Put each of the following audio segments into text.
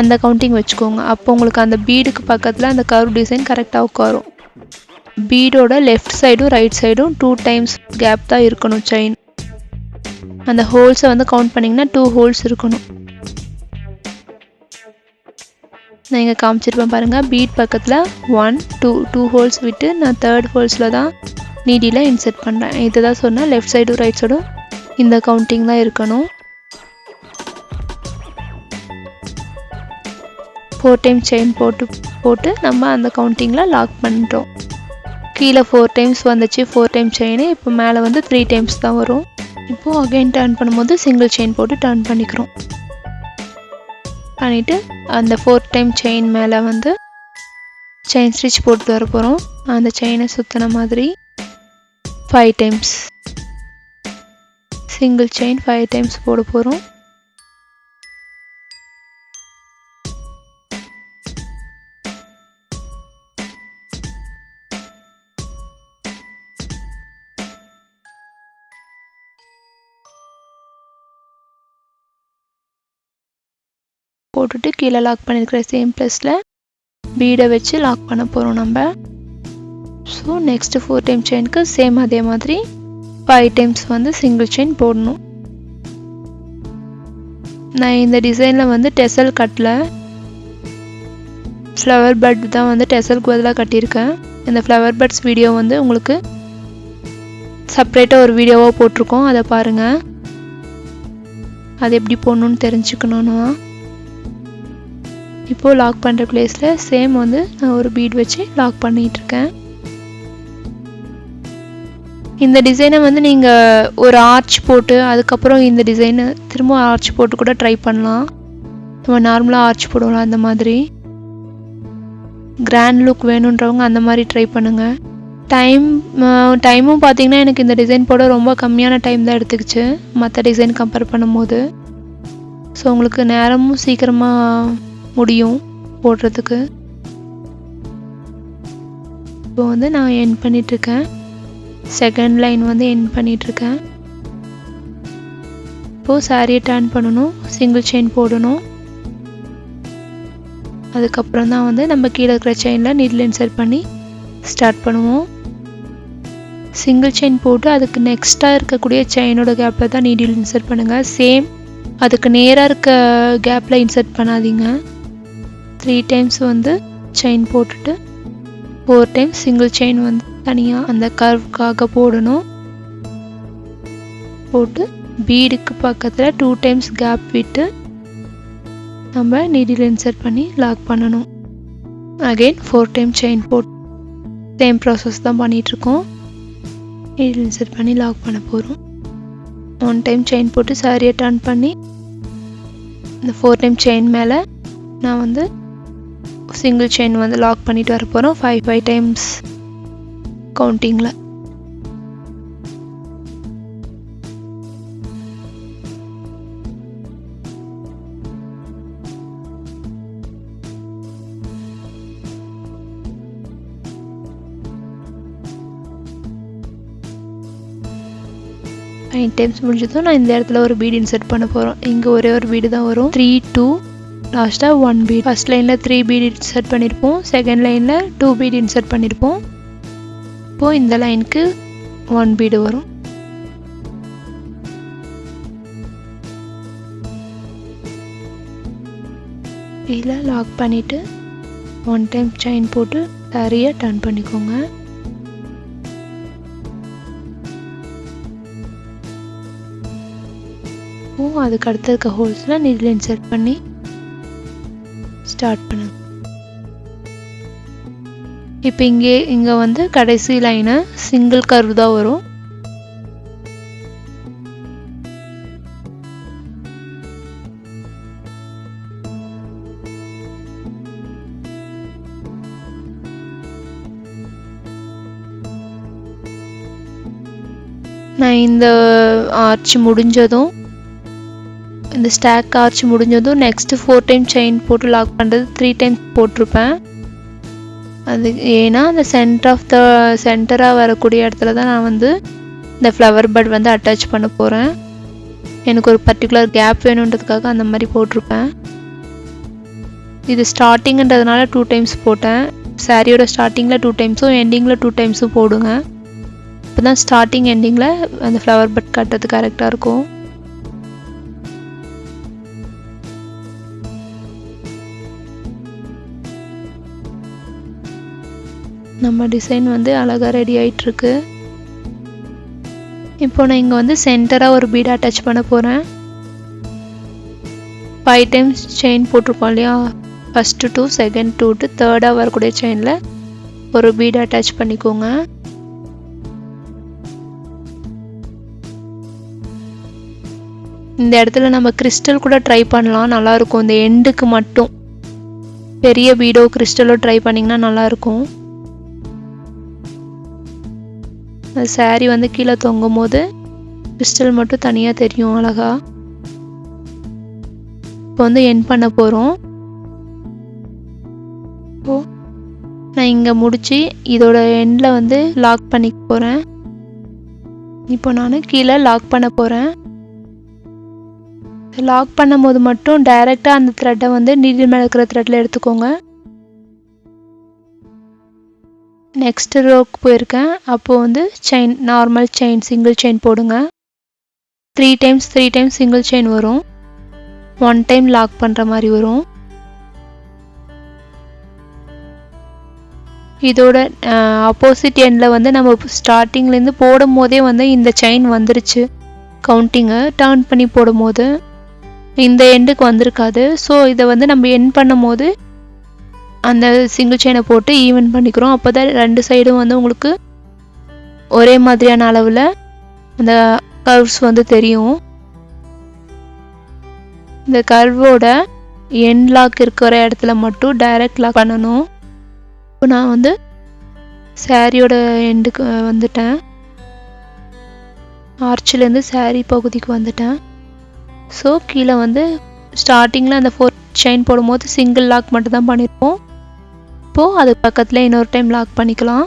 அந்த கவுண்டிங் வச்சுக்கோங்க. அப்போ உங்களுக்கு அந்த பீடுக்கு பக்கத்தில் அந்த கர்வ் டிசைன் கரெக்டாக உட்காரும். பீடோட லெஃப்ட் சைடும் ரைட் சைடும் 2 டைம்ஸ் கேப் தான் இருக்கணும் செயின். அந்த ஹோல்ஸை வந்து கவுண்ட் பண்ணிங்கன்னா 2 ஹோல்ஸ் இருக்கணும். நான் இங்கே காமிச்சிருப்பேன் பாருங்கள். பீட் பக்கத்தில் 1 2 ஹோல்ஸ் விட்டு நான் 3rd ஹோல்ஸில் தான் நீடியில் இன்செர்ட் பண்ணுறேன். இதை தான் சொன்னேன், லெஃப்ட் சைடும் ரைட் சைடும் இந்த கவுண்டிங் தான் இருக்கணும். 4 டைம் செயின் போட்டு நம்ம அந்த கவுண்டிங்கில் லாக் பண்ணிட்டோம். கீழே 4 டைம்ஸ் வந்துச்சு 4 டைம் செயின். இப்போ மேலே வந்து 3 டைம்ஸ் தான் வரும். இப்போது அகைன் டர்ன் பண்ணும்போது சிங்கிள் செயின் போட்டு டர்ன் பண்ணிக்கிறோம். பண்ணிவிட்டு அந்த 4 டைம் செயின் மேலே வந்து செயின் ஸ்டிச் போட்டு வர போகிறோம். அந்த செயினை சுற்றின மாதிரி 5 டைம்ஸ் சிங்கிள் செயின் 5 டைம்ஸ் போட போகிறோம். போட்டுட்டு கீழே லாக் பண்ணியிருக்கிற சேம் ப்ளஸில் பீடை வச்சு லாக் பண்ண போகிறோம் நம்ம. ஸோ நெக்ஸ்ட்டு 4 டைம் செயினுக்கு சேம் அதே மாதிரி 5 டைம்ஸ் வந்து சிங்கிள் செயின் போடணும். நான் இந்த டிசைனில் வந்து டெசல் கட்டல, ஃப்ளவர் பட் தான் வந்து டெசலுக்கு பதிலாக கட்டியிருக்கேன். இந்த ஃப்ளவர் பட்ஸ் வீடியோ வந்து உங்களுக்கு செப்ரேட்டாக ஒரு வீடியோவாக போட்டிருக்கோம், அதை பாருங்கள். அது எப்படி போடணுன்னு தெரிஞ்சுக்கணுன்னா இப்போது லாக் பண்ணுற பிளேஸில் சேம் வந்து நான் ஒரு பீட் வச்சு லாக் பண்ணிகிட்ருக்கேன். இந்த டிசைனை வந்து நீங்கள் ஒரு ஆர்ச் போட்டு அதுக்கப்புறம் இந்த டிசைனை திரும்ப ஆர்ச் போட்டு கூட ட்ரை பண்ணலாம். நம்ம நார்மலாக ஆர்ச் போடுவோம் அந்த மாதிரி. கிராண்ட் லுக் வேணுன்றவங்க அந்த மாதிரி ட்ரை பண்ணுங்கள். டைமும் பார்த்தீங்கன்னா எனக்கு இந்த டிசைன் போட ரொம்ப கம்மியான டைம் தான் எடுத்துக்கிச்சு மற்ற டிசைன் கம்பேர் பண்ணும்போது. ஸோ உங்களுக்கு நேரமும் சீக்கிரமாக முடியும் போடுறதுக்கு. இப்போ வந்து நான் எண்ட் பண்ணிகிட்ருக்கேன். செகண்ட் லைன் வந்து எண்ட் பண்ணிகிட்ருக்கேன். இப்போது சாரியை டர்ன் பண்ணணும், சிங்கிள் செயின் போடணும். அதுக்கப்புறம் தான் வந்து நம்ம கீழே இருக்கிற செயினில் நீடில் இன்சர்ட் பண்ணி ஸ்டார்ட் பண்ணுவோம். சிங்கிள் செயின் போட்டு அதுக்கு நெக்ஸ்ட்டாக இருக்கக்கூடிய செயினோட கேப்பில் தான் நீடில் இன்சர்ட் பண்ணுங்கள். சேம் அதுக்கு நேராக இருக்க கேப்பில் இன்சர்ட் பண்ணாதீங்க. 3 டைம்ஸ் வந்து செயின் போட்டுட்டு 4 டைம்ஸ் சிங்கிள் செயின் வந்து தனியாக அந்த கர்வுக்காக போடணும். போட்டு பீடுக்கு பக்கத்தில் 2 டைம்ஸ் கேப் விட்டு நம்ம நீடில் இன்சர்ட் பண்ணி லாக் பண்ணணும். அகெயின் 4 டைம் செயின் போட்டு சேம் ப்ராசஸ் தான் பண்ணிகிட்ருக்கோம். நீடில் இன்சர்ட் பண்ணி லாக் பண்ண போகிறோம். 1 டைம் செயின் போட்டு சாரியை டர்ன் பண்ணி இந்த 4 டைம் செயின் மேலே நான் வந்து சிங்கிள் செயின் வந்து லாக் பண்ணிட்டு வர போகிறோம் 5 டைம்ஸ் கவுண்டிங்கில். டைம்ஸ் முடிஞ்சதும் நான் இந்த இடத்துல ஒரு பீட் இன்சர்ட் பண்ண போகிறோம். இங்கே ஒரே ஒரு பீடு தான் வரும். 3 2 லாஸ்ட்டாக 1 பீட். ஃபர்ஸ்ட் லைனில் 3 பீட் இன்சர்ட் பண்ணியிருப்போம், செகண்ட் லைனில் 2 பீட் இன்சர்ட் பண்ணியிருப்போம். இப்போது இந்த லைனுக்கு 1 பீடு வரும். இதில் லாக் பண்ணிவிட்டு 1 டைம் செயின் போட்டு சாரியை டர்ன் பண்ணிக்கோங்க. அதுக்கு அடுத்த இருக்க ஹோல்ஸில் நீடில் இன்சர்ட் பண்ணி ஸ்டார்ட் பண்ணுங்க. இப்போ இங்கே வந்து கடைசி லைனு சிங்கிள் கர்வ் தான் வரும். நான் இந்த ஆர்ச் முடிஞ்சதும் இந்த ஸ்டாக் ஆர்ச் முடிஞ்சதும் நெக்ஸ்ட்டு 4 டைம் செயின் போட்டு லாக் பண்ணுறது 3 டைம்ஸ் போட்டிருப்பேன். அது ஏன்னா அந்த சென்டராக வரக்கூடிய இடத்துல தான் நான் வந்து இந்த ஃப்ளவர் பட் வந்து அட்டாச் பண்ண போகிறேன். எனக்கு ஒரு பர்டிகுலர் கேப் வேணுன்றதுக்காக அந்த மாதிரி போட்டிருப்பேன். இது ஸ்டார்டிங்ன்றதுனால 2 டைம்ஸ் போட்டேன். சாரியோட ஸ்டார்டிங்கில் 2 டைம்ஸும் எண்டிங்கில் 2 டைம்ஸும் போடுங்க. இப்போ தான் ஸ்டார்டிங் எண்டிங்கில் அந்த ஃப்ளவர் பட் கட்டுறது கரெக்டாக இருக்கும். நம்ம டிசைன் வந்து அழகாக ரெடி ஆகிட்டுருக்கு. இப்போ நான் இங்கே வந்து சென்டராக ஒரு பீட் அட்டாச் பண்ண போகிறேன். 5 டைம்ஸ் செயின் போட்டிருக்கோம் இல்லையா, ஃபஸ்ட்டு 2, செகண்ட் 2, தேர்டாக வரக்கூடிய செயினில் ஒரு பீட் அட்டாச் பண்ணிக்கோங்க. இந்த இடத்துல நம்ம கிறிஸ்டல் கூட ட்ரை பண்ணலாம், நல்லாயிருக்கும். இந்த எண்டுக்கு மட்டும் பெரிய பீடோ கிறிஸ்டலோ ட்ரை பண்ணிங்கன்னா நல்லாயிருக்கும். அந்த சாரீ வந்து கீழே தொங்கும் போது கிறிஸ்டல் மட்டும் தனியாக தெரியும் அழகா. இப்போ வந்து எண்ட் பண்ண போகிறோம். இப்போ நான் இங்கே முடித்து இதோட எண்டில் வந்து லாக் பண்ணிக்க போகிறேன். இப்போ நான் கீழே லாக் பண்ண போகிறேன். லாக் பண்ணும் போது மட்டும் டைரெக்டாக அந்த த்ரெட்டை வந்து நீடில் மேலே இருக்கிற த்ரெட்டில் எடுத்துக்கோங்க. நெக்ஸ்ட் ரோக்கு போயிருக்கேன். அப்போது வந்து chain, normal chain, single chain போடுங்க. 3 டைம்ஸ் சிங்கிள் செயின் வரும். 1 டைம் லாக் பண்ணுற மாதிரி வரும். இதோட ஆப்போசிட் எண்டில் வந்து நம்ம ஸ்டார்டிங்லேருந்து போடும் போதே வந்து இந்த செயின் வந்துருச்சு. கவுண்டிங்கை டர்ன் பண்ணி போடும் போது இந்த எண்டுக்கு வந்திருக்காது. ஸோ இதை வந்து நம்ம எண்ட் பண்ணும் போது அந்த சிங்கிள் செயினை போட்டு ஈவன் பண்ணிக்கிறோம். அப்போ தான் 2 சைடும் வந்து உங்களுக்கு ஒரே மாதிரியான அளவில் அந்த கர்வ்ஸ் வந்து தெரியும். இந்த கர்வோட எண்ட் லாக் இருக்கிற இடத்துல மட்டும் டைரக்ட் லாக் பண்ணணும். இப்போ நான் வந்து சாரியோட எண்டுக்கு வந்துட்டேன். ஆர்ச்சிலேருந்து சாரீ பகுதிக்கு வந்துட்டேன். ஸோ கீழே வந்து ஸ்டார்டிங்கில் அந்த 4 செயின் போடும்போது சிங்கிள் லாக் மட்டும் தான் பண்ணியிருப்போம். இப்போது அது பக்கத்தில் இன்னொரு டைம் லாக் பண்ணிக்கலாம்.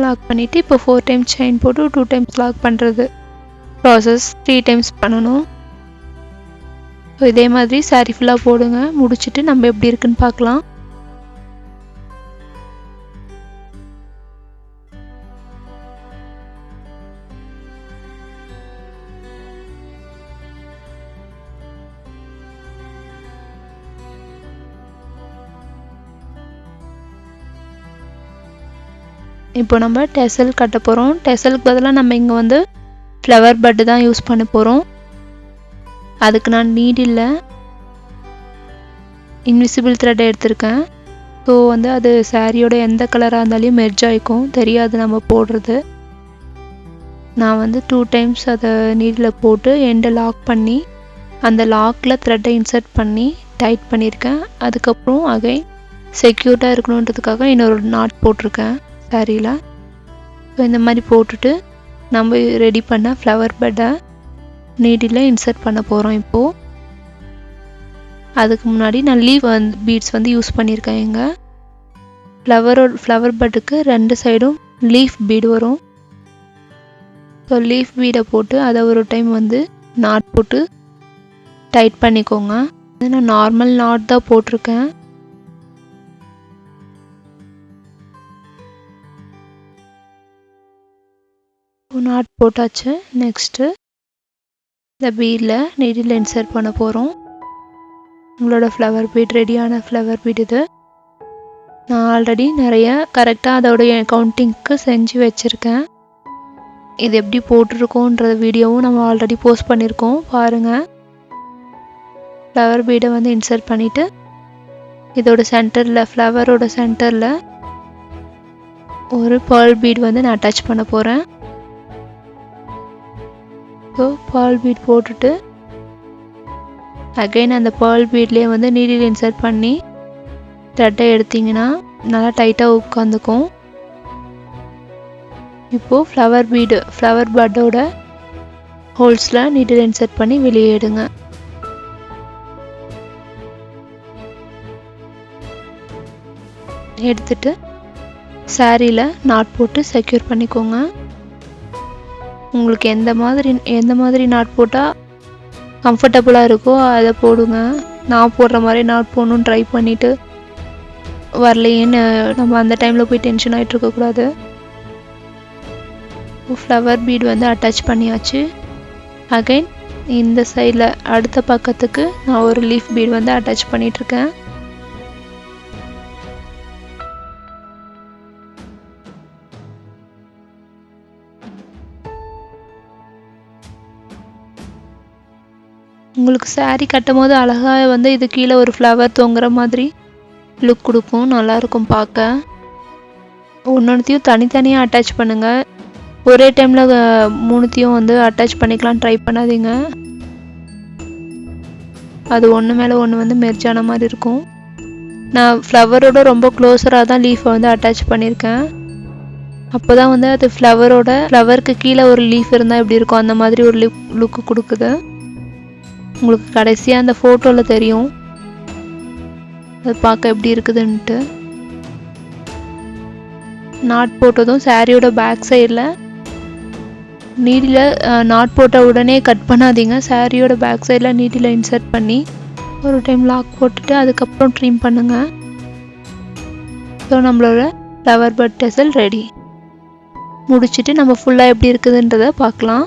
லாக் பண்ணிவிட்டு இப்போ 4 டைம்ஸ் செயின் போட்டு 2 டைம்ஸ் லாக் பண்ணுறது ப்ராசஸ் 3 டைம்ஸ் பண்ணணும். ஸோ இதே மாதிரி சாரீ ஃபுல்லாக போடுங்க. முடிச்சுட்டு நம்ம எப்படி இருக்குன்னு பார்க்கலாம். இப்போ நம்ம டெசல் கட்ட போகிறோம். டெசலுக்கு பதிலாக நம்ம இங்கே வந்து ஃப்ளவர் பட்டு தான் யூஸ் பண்ண போகிறோம். அதுக்கு நான் நீடில் இன்விசிபிள் த்ரெட் எடுத்திருக்கேன். ஸோ வந்து அது சாரியோட எந்த கலராக இருந்தாலும் மெர்ஜ் ஆகிக்கும், தெரியாது நம்ம போடுறது. நான் வந்து 2 டைம்ஸ் அதை நீடில் போட்டு எண்டை லாக் பண்ணி அந்த லாக்கில் த்ரெட்டை இன்சர்ட் பண்ணி டைட் பண்ணியிருக்கேன். அதுக்கப்புறம் அகைன் செக்யூர்டாக இருக்கணுன்றதுக்காக இன்னொரு நாட் போட்டிருக்கேன் சாரியில். ஸோ இந்த மாதிரி போட்டுட்டு நம்ம ரெடி பண்ண ஃப்ளவர் பெட்டை நீடில் இன்சர்ட் பண்ண போகிறோம். இப்போது அதுக்கு முன்னாடி நான் லீஃப் பீட்ஸ் வந்து யூஸ் பண்ணியிருக்கேன். இங்கே ஃப்ளவர் பெட்டுக்கு 2 சைடும் லீஃப் பீடு வரும். ஸோ லீஃப் பீடை போட்டு அதை ஒரு டைம் வந்து நாட் போட்டு டைட் பண்ணிக்கோங்க. நான் நார்மல் நாட் தான் போட்டிருக்கேன். நாட் போட்டாச்சு. நெக்ஸ்ட்டு இந்த பீடில் நீடில் இன்சர்ட் பண்ண போகிறோம். உங்களோட ஃப்ளவர் பீட், ரெடியான ஃப்ளவர் பீட் இது. நான் ஆல்ரெடி நிறைய கரெக்டாக அதோடைய கவுண்டிங்க்கு செஞ்சு வச்சுருக்கேன். இது எப்படி போட்டிருக்கோன்ற வீடியோவும் நம்ம ஆல்ரெடி போஸ்ட் பண்ணியிருக்கோம், பாருங்கள். ஃப்ளவர் பீடை வந்து இன்சர்ட் பண்ணிவிட்டு இதோட சென்டரில், ஃப்ளவரோட சென்டரில் ஒரு பேர்ல் பீட் வந்து நான் அட்டாச் பண்ண போகிறேன். ஸோ பேர்ல் பீட் போட்டுட்டு அகைன் அந்த பேர்ல் பீட்லேயே வந்து நீடில் இன்சர்ட் பண்ணி த்ரெட்டை எடுத்திங்கன்னா நல்லா டைட்டாக உட்காந்துக்கும். இப்போது ஃப்ளவர் பட்டோட ஹோல்ஸில் நீடில் இன்சர்ட் பண்ணி வெளியே எடுங்க. எடுத்துட்டு சாரியில் நாட் போட்டு செக்யூர் பண்ணிக்கோங்க. உங்களுக்கு எந்த மாதிரி நாட் போட்டால் கம்ஃபர்டபுளாக இருக்கோ அதை போடுங்க. நான் போடுற மாதிரி நாட் போடணும்னு ட்ரை பண்ணிவிட்டு வரலையேன்னு நம்ம அந்த டைமில் போய் டென்ஷன் ஆகிட்டு இருக்கக்கூடாது. ஃப்ளவர் பீட் வந்து அட்டாச் பண்ணியாச்சு. அகைன் இந்த சைடில் அடுத்த பக்கத்துக்கு நான் ஒரு லீஃப் பீட் வந்து அட்டாச் பண்ணிகிட்ருக்கேன். உங்களுக்கு saree கட்டும் போது அழகாக வந்து இது கீழே ஒரு ஃப்ளவர் தொங்குற மாதிரி லுக் கொடுக்கும், நல்லாயிருக்கும் பார்க்க. ஒன்னொன்றுத்தையும் தனித்தனியாக அட்டாச் பண்ணுங்கள். ஒரே டைமில் மூணுத்தையும் வந்து அட்டாச் பண்ணிக்கலாம் ட்ரை பண்ணாதீங்க. அது ஒன்று மேலே ஒன்று வந்து மெர்ஜ் ஆன மாதிரி இருக்கும். நான் ஃப்ளவரோட ரொம்ப க்ளோஸராக தான் லீஃபை வந்து அட்டாச் பண்ணியிருக்கேன். அப்போ தான் வந்து அது ஃப்ளவருக்கு கீழே ஒரு லீஃப் இருந்தால் எப்படி இருக்கும் அந்த மாதிரி ஒரு லுக்கு கொடுக்குது. உங்களுக்கு கடைசியாக அந்த ஃபோட்டோவில் தெரியும் அது பார்க்க எப்படி இருக்குதுன்ட்டு. நாட் போட்டதும் சாரியோட பேக் சைடில் நீடில் நாட் போட்ட உடனே கட் பண்ணாதீங்க. சாரியோட பேக் சைடில் நீடில் இன்சர்ட் பண்ணி ஒரு டைம் லாக் போட்டுட்டு அதுக்கப்புறம் ட்ரிம் பண்ணுங்கள். ஸோ நம்மளோட ஃப்ளவர் பட் டெசல் ரெடி. முடிச்சுட்டு நம்ம ஃபுல்லாக எப்படி இருக்குதுன்றதை பார்க்கலாம்.